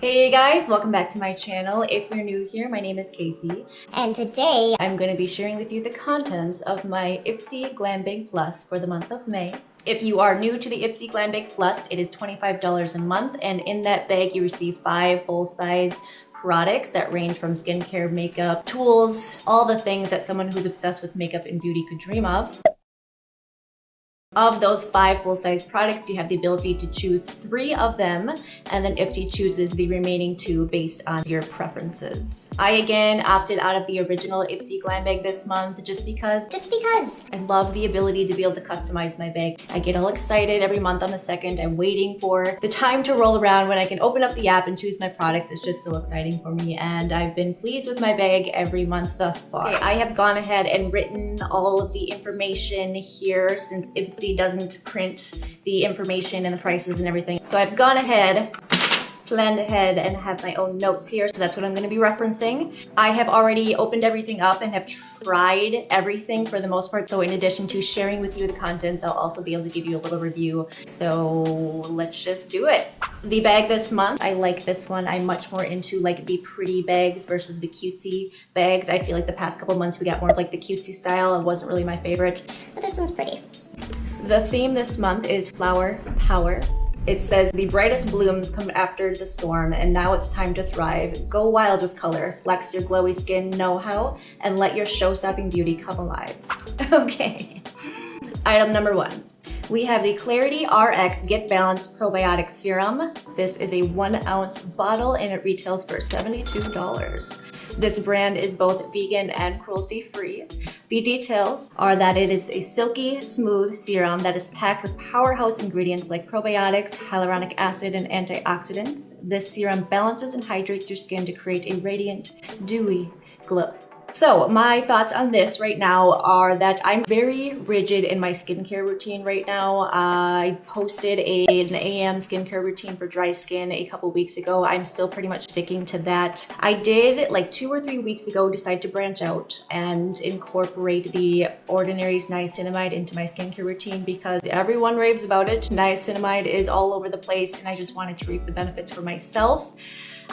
Hey guys, welcome back to my channel. If you're new here, my name is Casey. And today, I'm going to be sharing with you the contents of my Ipsy Glam Bag Plus for the month of May. If you are new to the Ipsy Glam Bag Plus, it is $25 a month, and in that bag you receive 5 full-size products that range from skincare, makeup, tools, all the things that someone who's obsessed with makeup and beauty could dream of. Of those 5 full-size products, you have the ability to choose 3 of them, and then Ipsy chooses the remaining 2 based on your preferences. I again opted out of the original Ipsy Glam Bag this month just because I love the ability to be able to customize my bag. I get all excited every month on the 2nd. I'm waiting for the time to roll around when I can open up the app and choose my products. It's just so exciting for me, and I've been pleased with my bag every month thus far. Okay, I have gone ahead and written all of the information here since Ipsy doesn't print the information and the prices and everything. So I've gone ahead, planned ahead, and have my own notes here. So that's what I'm going to be referencing. I have already opened everything up and have tried everything for the most part. So in addition to sharing with you the contents, I'll also be able to give you a little review. So let's just do it. The bag this month, I like this one. I'm much more into like the pretty bags versus the cutesy bags. I feel like the past couple months we got more of like the cutesy style. It wasn't really my favorite. but this one's pretty. The theme this month is Flower Power. It says, the brightest blooms come after the storm, and now it's time to thrive. Go wild with color, flex your glowy skin know-how, and let your show-stopping beauty come alive. Okay. Item number 1. We have the Clarity RX Get Balanced Probiotic Serum. This is a 1-ounce bottle and it retails for $72. This brand is both vegan and cruelty-free. The details are that it is a silky, smooth serum that is packed with powerhouse ingredients like probiotics, hyaluronic acid, and antioxidants. This serum balances and hydrates your skin to create a radiant, dewy glow. So my thoughts on this right now are that I'm very rigid in my skincare routine right now. I posted an AM skincare routine for dry skin a couple weeks ago. I'm still pretty much sticking to that. I did like 2 or 3 weeks ago decide to branch out and incorporate the Ordinary's niacinamide into my skincare routine because everyone raves about it. Niacinamide is all over the place and I just wanted to reap the benefits for myself.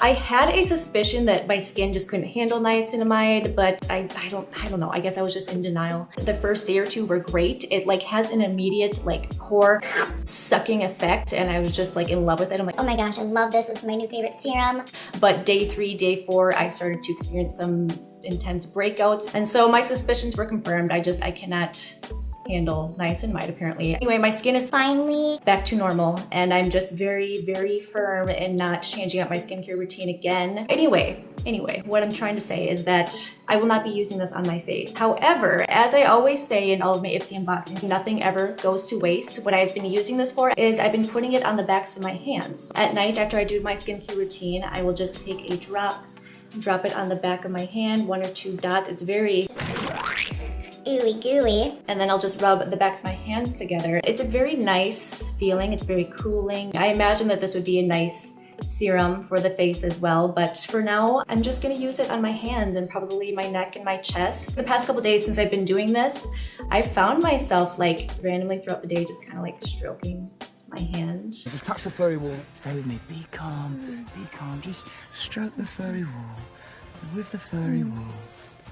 I had a suspicion that my skin just couldn't handle niacinamide, but I don't know. I guess I was just in denial. The first day or 2 were great. It like has an immediate like pore sucking effect, and I was just like in love with it. I'm like, Oh my gosh, I love this. This is my new favorite serum. but day 3, day 4, I started to experience some intense breakouts, and so my suspicions were confirmed. I cannot handle niacinamide apparently. Anyway, my skin is Finally, back to normal, and I'm just very, very firm in not changing up my skincare routine again. Anyway, what I'm trying to say is that I will not be using this on my face. However, as I always say in all of my Ipsy unboxings, nothing ever goes to waste. What I've been using this for is I've been putting it on the backs of my hands. At night after I do my skincare routine, I will just take a drop it on the back of my hand, 1 or 2 dots. It's very ooey gooey. and then I'll just rub the backs of my hands together. It's a very nice feeling. It's very cooling. I imagine that this would be a nice serum for the face as well, but for now, I'm just gonna use it on my hands and probably my neck and my chest. The past couple days since I've been doing this, I found myself like randomly throughout the day just kind of like stroking my hand. Just touch the furry wall. Stay with me. Be calm. Be calm. Just stroke the furry wall. With the furry wall.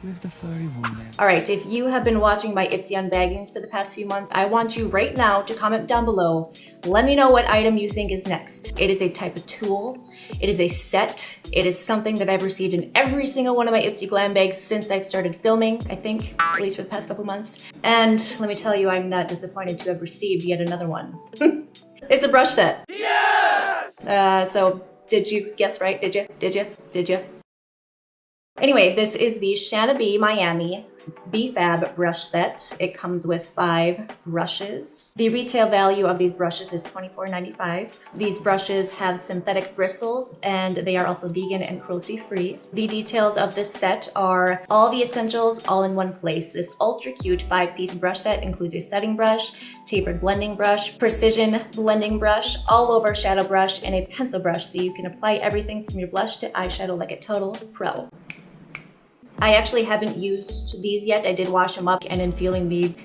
With the furry woman. All right, if you have been watching my Ipsy unbaggings for the past few months, I want you right now to comment down below. Let me know what item you think is next. It is a type of tool. It is a set. It is something that I've received in every single one of my Ipsy Glam bags since I've started filming, I think, at least for the past couple months. And let me tell you, I'm not disappointed to have received yet another one. It's a brush set. Yes! So did you guess right? Did you? Anyway, this is the Shanna B Miami B-Fab brush set. It comes with 5 brushes. The retail value of these brushes is $24.95. These brushes have synthetic bristles and they are also vegan and cruelty-free. The details of this set are all the essentials all in one place. This ultra cute 5-piece brush set includes a setting brush, tapered blending brush, precision blending brush, all over shadow brush, and a pencil brush so you can apply everything from your blush to eyeshadow like a total pro. I actually haven't used these yet. I did wash them up, and in feeling these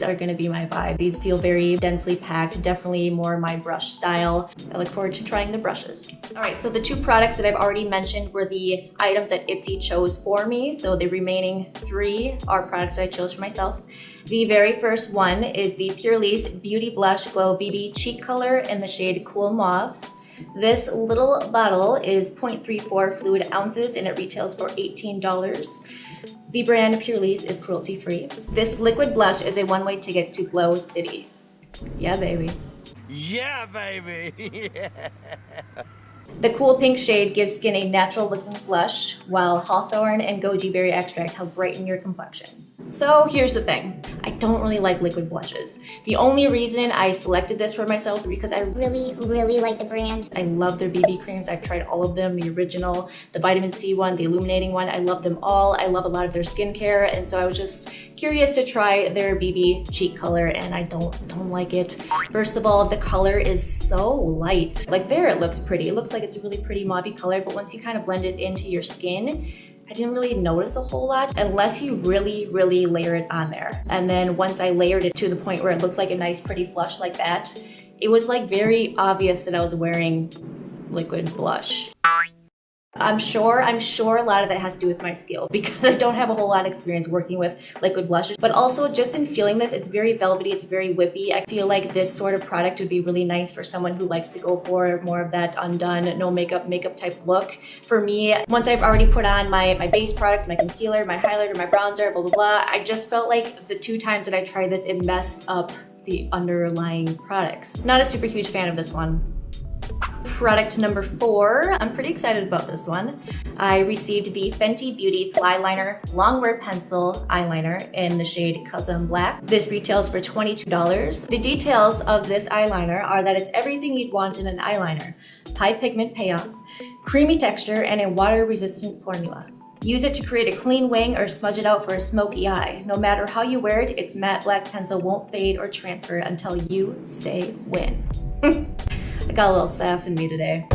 are gonna be my vibe. These feel very densely packed, definitely more my brush style. I look forward to trying the brushes. All right, so the two products that I've already mentioned were the items that Ipsy chose for me. So the remaining 3 are products that I chose for myself. The very first one is the Purlisse Beauty Blush Glow BB Cheek Color in the shade Cool Mauve. This little bottle is 0.34 fluid ounces and it retails for $18. The brand Purlisse is cruelty-free. This liquid blush is a one-way ticket to Glow City. Yeah, baby. Yeah, baby. The cool pink shade gives skin a natural-looking flush, while hawthorn and goji berry extract help brighten your complexion. So here's the thing. I don't really like liquid blushes. The only reason I selected this for myself is because I Really like the brand. I love their BB creams. I've tried all of them, the original, the vitamin C one, the illuminating one. I love them all. I love a lot of their skincare, and so I was just curious to try their BB cheek color, and I don't like it. First of all, the color is so light. Like there it looks pretty. It looks like it's a really pretty mauve color, but once you kind of blend it into your skin, I didn't really notice a whole lot unless you really layer it on there. And then once I layered it to the point where it looked like a nice pretty flush like that, it was like very obvious that I was wearing liquid blush. I'm sure a lot of that has to do with my skill because I don't have a whole lot of experience working with liquid blushes, but also just in feeling this, it's very velvety, it's very whippy. I feel like this sort of product would be really nice for someone who likes to go for more of that undone, no makeup type look. For me, once I've already put on my base product, my concealer, my highlighter, my bronzer, blah, blah, blah, I just felt like the 2 times that I tried this, it messed up the underlying products. Not a super huge fan of this one. Product number 4, I'm pretty excited about this one. I received the Fenty Beauty Fly Liner Longwear Pencil Eyeliner in the shade Custom Black. This retails for $22. The details of this eyeliner are that it's everything you'd want in an eyeliner. High pigment payoff, creamy texture, and a water-resistant formula. Use it to create a clean wing or smudge it out for a smoky eye. No matter how you wear it, its matte black pencil won't fade or transfer until you say when. I got a little sass in me today.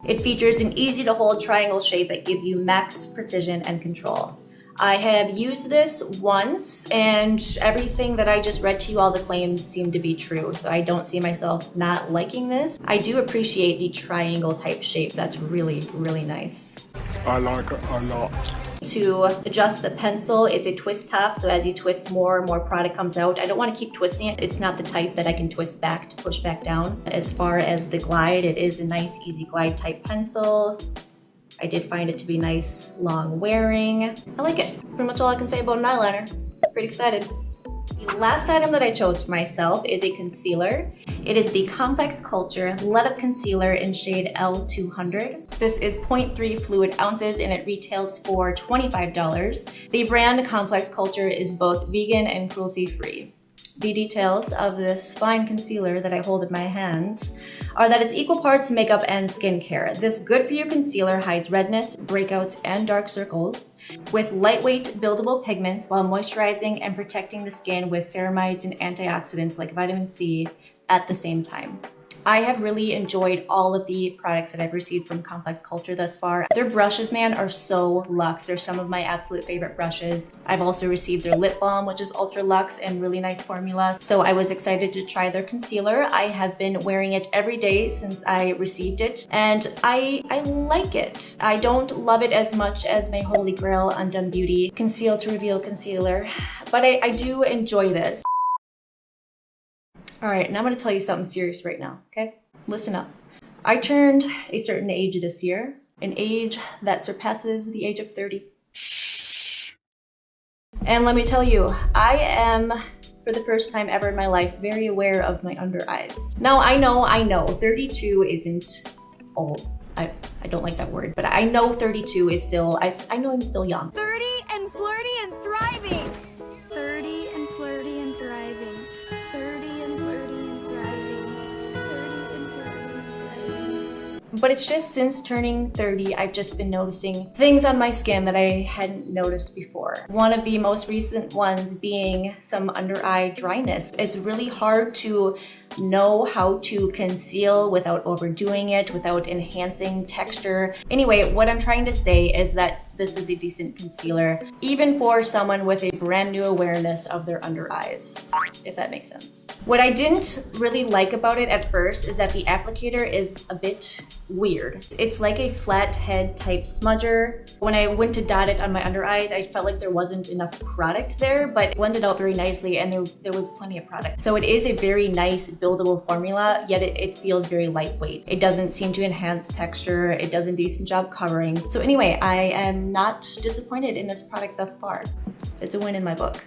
It features an easy to hold triangle shape that gives you max precision and control. I have used this once and everything that I just read to you, all the claims seem to be true, so I don't see myself not liking this. I do appreciate the triangle type shape. That's really nice. I like it a lot. To adjust the pencil, it's a twist top, so as you twist more product comes out. I don't want to keep twisting it. It's not the type that I can twist back to push back down. As far as the glide, it is a nice easy glide type pencil. I did find it to be nice long wearing. I like it. Pretty much all I can say about an eyeliner. Pretty excited. The last item that I chose for myself is a concealer. It is the Complex Culture Let Up Concealer in shade L200. This is 0.3 fluid ounces and it retails for $25. The brand Complex Culture is both vegan and cruelty-free. The details of this fine concealer that I hold in my hands are that it's equal parts makeup and skincare. This good-for-you concealer hides redness, breakouts, and dark circles with lightweight, buildable pigments while moisturizing and protecting the skin with ceramides and antioxidants like vitamin C at the same time. I have really enjoyed all of the products that I've received from Complex Culture thus far. Their brushes, man, are so luxe. They're some of my absolute favorite brushes. I've also received their lip balm, which is ultra luxe and really nice formula. So I was excited to try their concealer. I have been wearing it every day since I received it, and I like it. I don't love it as much as my Holy Grail Undone Beauty Conceal to Reveal Concealer, but I do enjoy this. All right, now I'm gonna tell you something serious right now, okay? Listen up. I turned a certain age this year, an age that surpasses the age of 30. Shh. And let me tell you, I am, for the first time ever in my life, very aware of my under eyes. Now, I know, 32 isn't old. I don't like that word, but I know 32 is still, I know I'm still young. 30 and flirty and thriving. 30 and flirty and thriving. 30 and flirty and thriving. 30 and flirty and thriving. But it's just since turning 30, I've just been noticing things on my skin that I hadn't noticed before. for. One of the most recent ones being some under eye dryness. It's really hard to know how to conceal without overdoing it, without enhancing texture. Anyway, what I'm trying to say is that this is a decent concealer, even for someone with a brand new awareness of their under eyes, if that makes sense. What I didn't really like about it at first is that the applicator is a bit weird. It's like a flat head type smudger. When I went to dot it on my under eyes, I felt like there wasn't enough product there, but it blended out very nicely and there was plenty of product. So it is a very nice buildable formula, yet it feels very lightweight. It doesn't seem to enhance texture. It does a decent job covering. So anyway, I am not disappointed in this product thus far. It's a win in my book.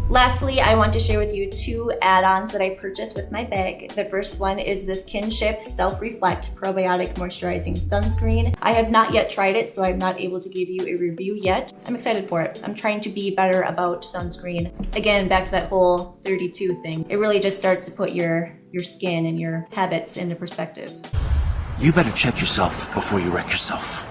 Lastly, I want to share with you 2 add-ons that I purchased with my bag. The first one is this Kinship Self-Reflect Probiotic Moisturizing Sunscreen. I have not yet tried it, so I'm not able to give you a review yet. I'm excited for it. I'm trying to be better about sunscreen. Again, back to that whole 32 thing. It really just starts to put your skin and your habits into perspective. You better check yourself before you wreck yourself.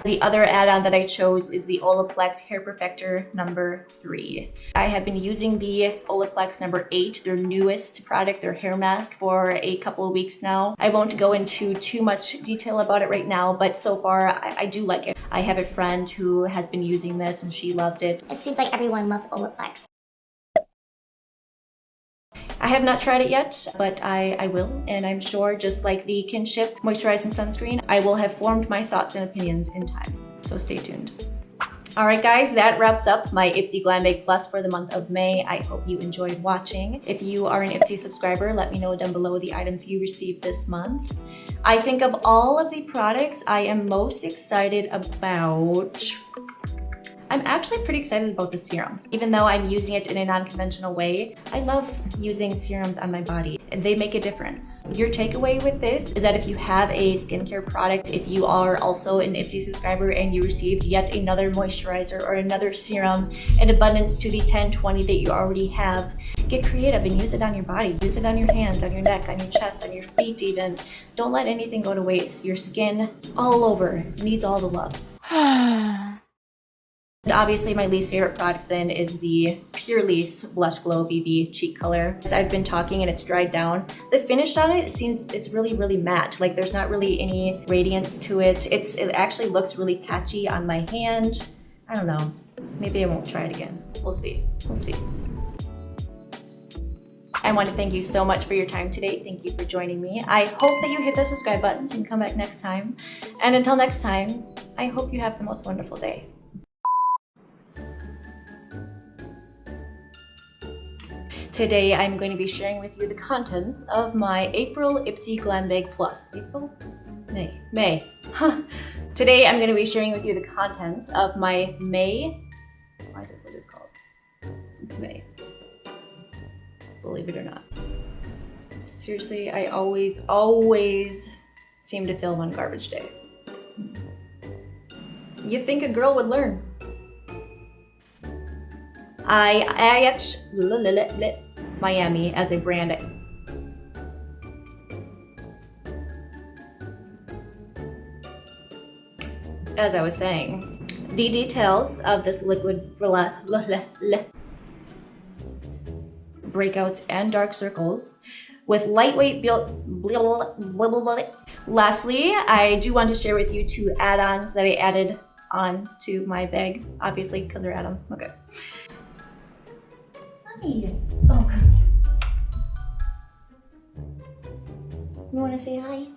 The other add-on that I chose is the Olaplex Hair Perfector number 3. I have been using the Olaplex number 8, their newest product, their hair mask, for a couple of weeks now. I won't go into too much detail about it right now, but so far I do like it. I have a friend who has been using this and she loves it. It seems like everyone loves Olaplex. I have not tried it yet, but I will, and I'm sure just like the Kinship Moisturizing Sunscreen, I will have formed my thoughts and opinions in time. So stay tuned. Alright guys, that wraps up my Ipsy Glam Bag Plus for the month of May. I hope you enjoyed watching. If you are an Ipsy subscriber, let me know down below the items you received this month. I think of all of the products I am most excited about, I'm actually pretty excited about the serum. Even though I'm using it in a non-conventional way, I love using serums on my body and they make a difference. Your takeaway with this is that if you have a skincare product, if you are also an Ipsy subscriber and you received yet another moisturizer or another serum in abundance to the 10, 20 that you already have, get creative and use it on your body. Use it on your hands, on your neck, on your chest, on your feet even. Don't let anything go to waste. Your skin all over needs all the love. And obviously my least favorite product then is the Pure Lease Blush Glow BB Cheek Color. As I've been talking and it's dried down, the finish on it seems it's really matte. Like there's not really any radiance to it. It actually looks really patchy on my hand. I don't know. Maybe I won't try it again. We'll see. We'll see. I want to thank you so much for your time today. Thank you for joining me. I hope that you hit the subscribe buttons and come back next time. And until next time, I hope you have the most wonderful day. Today, I'm going to be sharing with you the contents of my April Ipsy Glam Bag Plus. April? May. Huh. Today, I'm going to be sharing with you the contents of my May. Why is this what it's called? It's May. Believe it or not. Seriously, I always seem to film on garbage day. You'd think a girl would learn. I actually Miami as a brand. As I was saying, the details of this liquid breakouts and dark circles with lightweight Lastly, I do want to share with you 2 add-ons that I added on to my bag, obviously because they're add-ons. Okay. Hi. Oh, come here. You want to say hi?